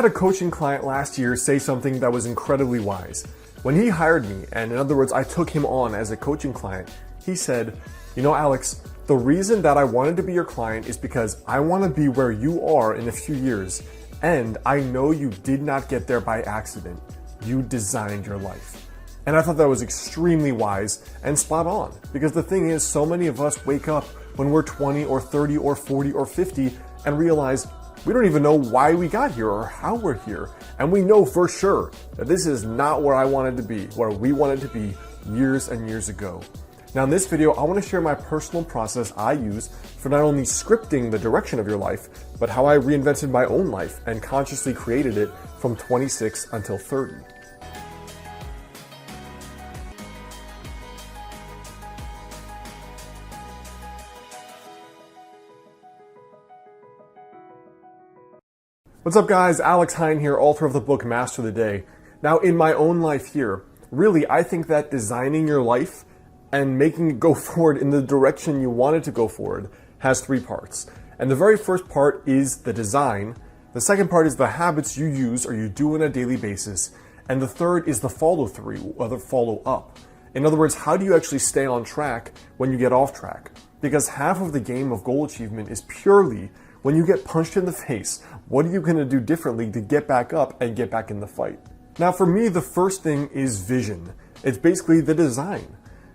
had a coaching client last year say something that was incredibly wise. When he hired me, and in other words, I took him on as a coaching client, he said, "You know, Alex, the reason that I wanted to be your client is because I want to be where you are in a few years, and I know you did not get there by accident. You designed your life." And I thought that was extremely wise and spot on, because the thing is, so many of us wake up when we're 20 or 30 or 40 or 50 and realize we don't even know why we got here or how we're here. And we know for sure that this is not where I wanted to be, where we wanted to be years and years ago. Now in this video, I want to share my personal process I use for not only scripting the direction of your life, but how I reinvented my own life and consciously created it from 26 until 30. What's up guys, Alex Hine here, author of the book Master the Day. Now in my own life here, really I think that designing your life and making it go forward in the direction you want it to go forward has three parts. And the very first part is the design, the second part is the habits you use or you do on a daily basis, and the third is the follow through or the follow up. In other words, how do you actually stay on track when you get off track? Because half of the game of goal achievement is purely when you get punched in the face, what are you going to do differently to get back up and get back in the fight? Now for me, the first thing is vision. It's basically the design.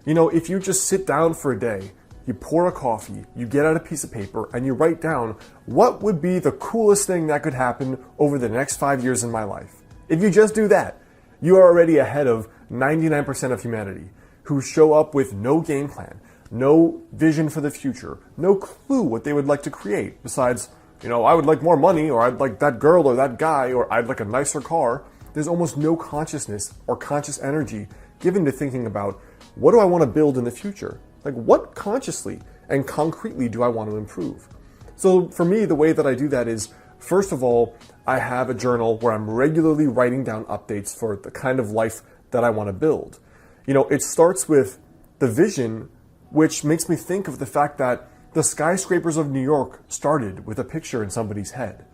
You know, if you just sit down for a day, you pour a coffee, you get out a piece of paper and you write down what would be the coolest thing that could happen over the next 5 years in my life. If you just do that, you are already ahead of 99% of humanity who show up with no game plan, no vision for the future, no clue what they would like to create besides, you know, I would like more money, or I'd like that girl or that guy, or I'd like a nicer car. There's almost no consciousness or conscious energy given to thinking about what do I want to build in the future? Like what consciously and concretely do I want to improve? So for me, the way that I do that is, first of all, I have a journal where I'm regularly writing down updates for the kind of life that I want to build. You know, it starts with the vision, which makes me think of the fact that the skyscrapers of New York started with a picture in somebody's head.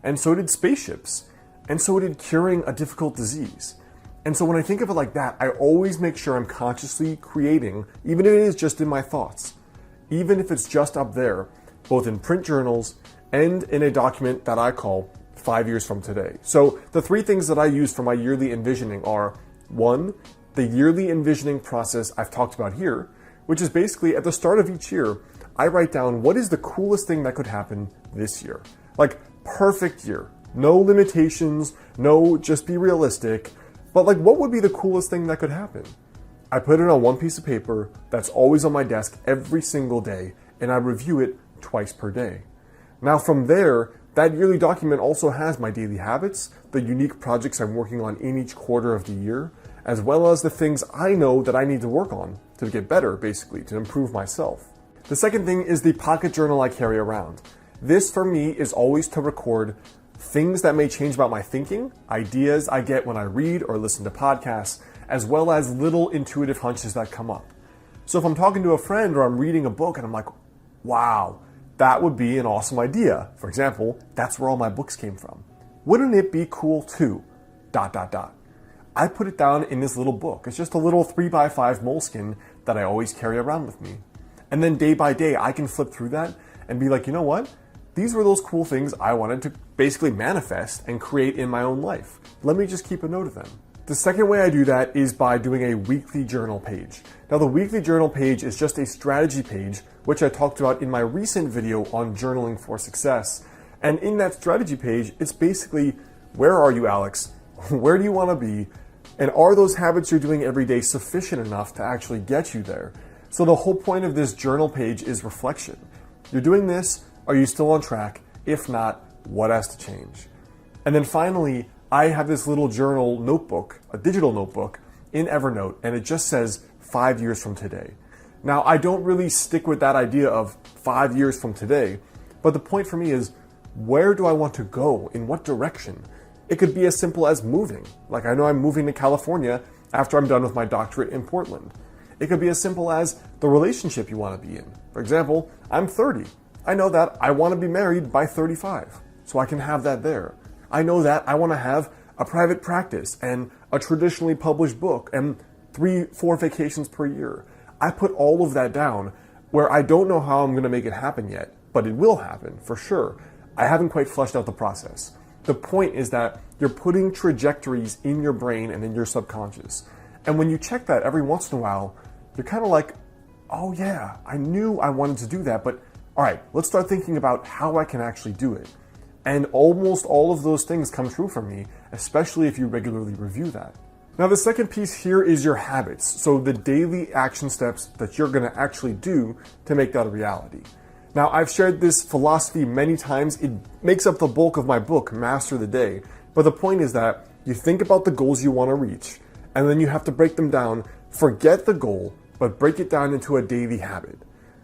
And so did spaceships. And so did curing a difficult disease. And so when I think of it like that, I always make sure I'm consciously creating, even if it is just in my thoughts, even if it's just up there, both in print journals and in a document that I call 5 years from today. So the three things that I use for my yearly envisioning are, one, the yearly envisioning process I've talked about here, which is basically at the start of each year, I write down what is the coolest thing that could happen this year. Like perfect year, no limitations, no just be realistic, but like what would be the coolest thing that could happen? I put it on one piece of paper that's always on my desk every single day, and I review it twice per day. Now from there, that yearly document also has my daily habits, the unique projects I'm working on in each quarter of the year, as well as the things I know that I need to work on to get better, basically, to improve myself. The second thing is the pocket journal I carry around. This for me is always to record things that may change about my thinking, ideas I get when I read or listen to podcasts, as well as little intuitive hunches that come up. So if I'm talking to a friend or I'm reading a book and I'm like, wow, that would be an awesome idea. For example, that's where all my books came from. Wouldn't it be cool too? ... I put it down in this little book. It's just a little 3x5 moleskin that I always carry around with me. And then day by day, I can flip through that and be like, you know what? These were those cool things I wanted to basically manifest and create in my own life. Let me just keep a note of them. The second way I do that is by doing a weekly journal page. Now the weekly journal page is just a strategy page, which I talked about in my recent video on journaling for success. And in that strategy page, it's basically, where are you, Alex? Where do you want to be? And are those habits you're doing every day sufficient enough to actually get you there? So the whole point of this journal page is reflection. You're doing this, are you still on track? If not, what has to change? And then finally, I have this little journal notebook, a digital notebook in Evernote, and it just says 5 years from today. Now, I don't really stick with that idea of 5 years from today, but the point for me is, where do I want to go? In what direction? It could be as simple as moving. Like I know I'm moving to California after I'm done with my doctorate in Portland. It could be as simple as the relationship you want to be in. For example, I'm 30. I know that I want to be married by 35, so I can have that there. I know that I want to have a private practice and a traditionally published book and 3-4 vacations per year. I put all of that down where I don't know how I'm going to make it happen yet, but it will happen for sure. I haven't quite fleshed out the process. The point is that you're putting trajectories in your brain and in your subconscious. And when you check that every once in a while, you're kind of like, oh yeah, I knew I wanted to do that, but all right, let's start thinking about how I can actually do it. And almost all of those things come true for me, especially if you regularly review that. Now, the second piece here is your habits. So the daily action steps that you're gonna actually do to make that a reality. Now, I've shared this philosophy many times. It makes up the bulk of my book, Master the Day. But the point is that you think about the goals you wanna reach, and then you have to break them down. Forget the goal, but break it down into a daily habit.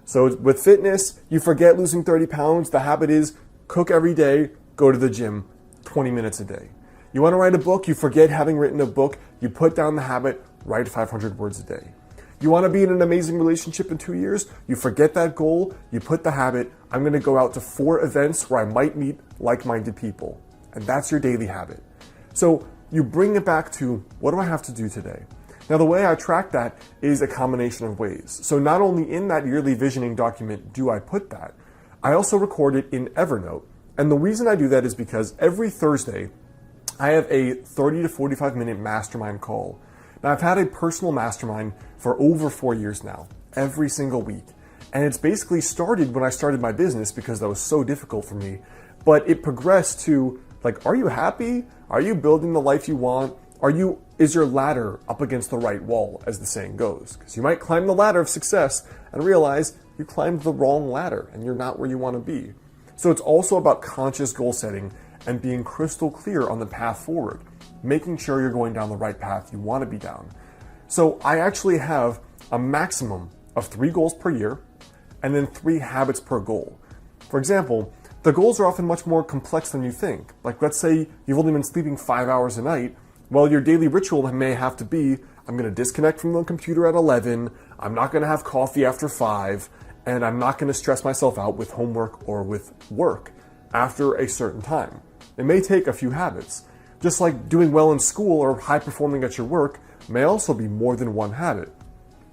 So with fitness, you forget losing 30 pounds. The habit is cook every day, go to the gym 20 minutes a day. You want to write a book, you forget having written a book, you put down the habit, write 500 words a day. You want to be in an amazing relationship in 2 years, you forget that goal, you put the habit, I'm going to go out to 4 events where I might meet like-minded people. And that's your daily habit. So you bring it back to, what do I have to do today? Now, the way I track that is a combination of ways. So not only in that yearly visioning document do I put that, I also record it in Evernote. And the reason I do that is because every Thursday, I have a 30 to 45 minute mastermind call. Now, I've had a personal mastermind for over 4 years now, every single week. And it's basically started when I started my business because that was so difficult for me. But it progressed to, like, are you happy? Are you building the life you want? Is your ladder up against the right wall, as the saying goes? Because you might climb the ladder of success and realize you climbed the wrong ladder and you're not where you want to be. So it's also about conscious goal setting and being crystal clear on the path forward, making sure you're going down the right path you want to be down. So I actually have a maximum of 3 goals per year and then 3 habits per goal. For example, the goals are often much more complex than you think. Like, let's say you've only been sleeping 5 hours a night. Well, your daily ritual may have to be, I'm going to disconnect from the computer at 11, I'm not going to have coffee after 5, and I'm not going to stress myself out with homework or with work after a certain time. It may take a few habits. Just like doing well in school or high performing at your work may also be more than one habit.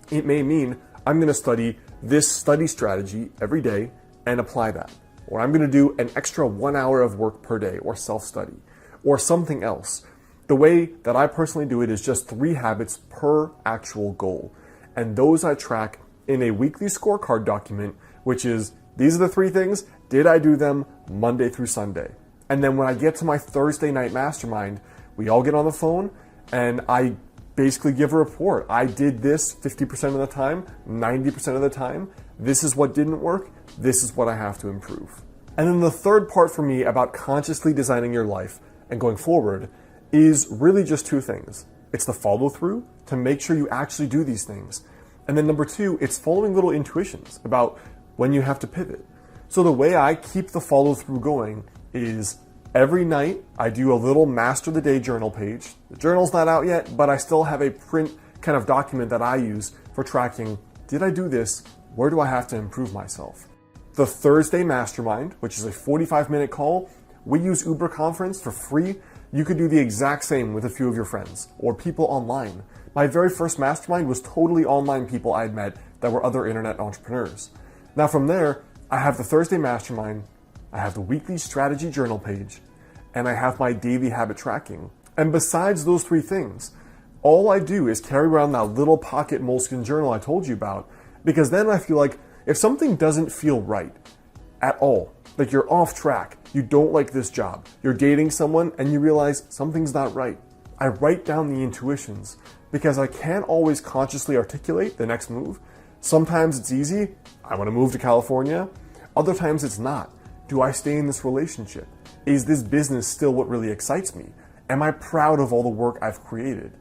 It may mean I'm going to study this study strategy every day and apply that. Or I'm going to do an extra 1 hour of work per day or self-study or something else. The way that I personally do it is just 3 habits per actual goal. And those I track in a weekly scorecard document, which is, these are the 3 things, did I do them Monday through Sunday? And then when I get to my Thursday night mastermind, we all get on the phone and I basically give a report. I did this 50% of the time, 90% of the time. This is what didn't work. This is what I have to improve. And then the third part for me about consciously designing your life and going forward is really just 2 things. It's the follow through to make sure you actually do these things. And then number 2, it's following little intuitions about when you have to pivot. So the way I keep the follow through going is every night I do a little Master the Day journal page. The journal's not out yet, but I still have a print kind of document that I use for tracking, did I do this? Where do I have to improve myself? The Thursday Mastermind, which is a 45-minute call, we use Uber Conference for free. You could do the exact same with a few of your friends or people online. My very first mastermind was totally online people I had met that were other internet entrepreneurs. Now from there, I have the Thursday Mastermind, I have the weekly strategy journal page, and I have my daily habit tracking. And besides those 3 things, all I do is carry around that little pocket moleskin journal I told you about, because then I feel like if something doesn't feel right at all, like you're off track, you don't like this job, you're dating someone and you realize something's not right, I write down the intuitions because I can't always consciously articulate the next move. Sometimes it's easy, I want to move to California. Other times it's not. Do I stay in this relationship? Is this business still what really excites me? Am I proud of all the work I've created?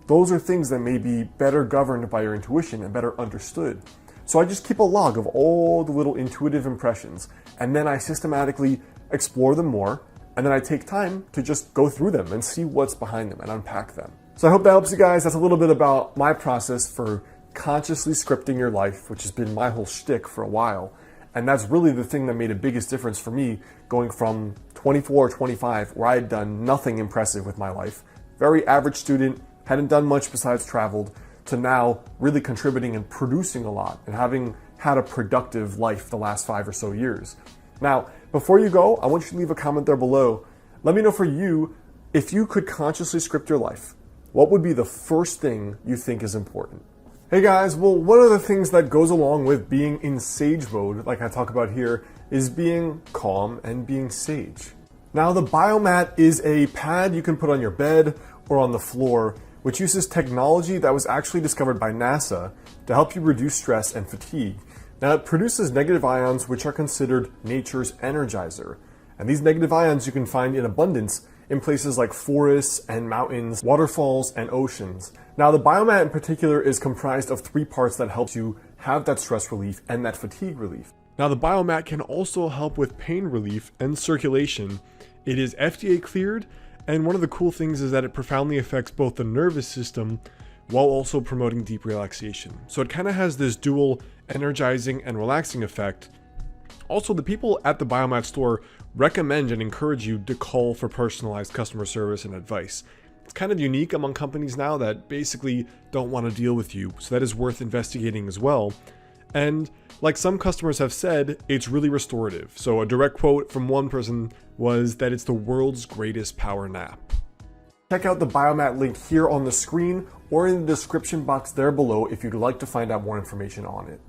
Those are things that may be better governed by your intuition and better understood. So I just keep a log of all the little intuitive impressions, and then I systematically explore them more, and then I take time to just go through them and see what's behind them and unpack them. So I hope that helps you guys. That's a little bit about my process for consciously scripting your life, which has been my whole shtick for a while. And that's really the thing that made the biggest difference for me going from 24 or 25 where I had done nothing impressive with my life, very average student, hadn't done much besides traveled, to now really contributing and producing a lot and having had a productive life the last 5 or so years. Now, before you go, I want you to leave a comment there below. Let me know for you, if you could consciously script your life, what would be the first thing you think is important? Hey guys, well, one of the things that goes along with being in sage mode, like I talk about here, is being calm and being sage. Now, the Biomat is a pad you can put on your bed or on the floor, which uses technology that was actually discovered by NASA to help you reduce stress and fatigue. Now, it produces negative ions, which are considered nature's energizer. And these negative ions you can find in abundance in places like forests and mountains, waterfalls, and oceans. Now, the Biomat in particular is comprised of 3 parts that helps you have that stress relief and that fatigue relief. Now, the Biomat can also help with pain relief and circulation. It is FDA cleared, and one of the cool things is that it profoundly affects both the nervous system while also promoting deep relaxation. So it kind of has this dual energizing and relaxing effect. Also, the people at the Biomat store recommend and encourage you to call for personalized customer service and advice. It's kind of unique among companies now that basically don't want to deal with you, so that is worth investigating as well. And like some customers have said, it's really restorative. So a direct quote from one person was that it's the world's greatest power nap. Check out the Biomat link here on the screen or in the description box there below if you'd like to find out more information on it.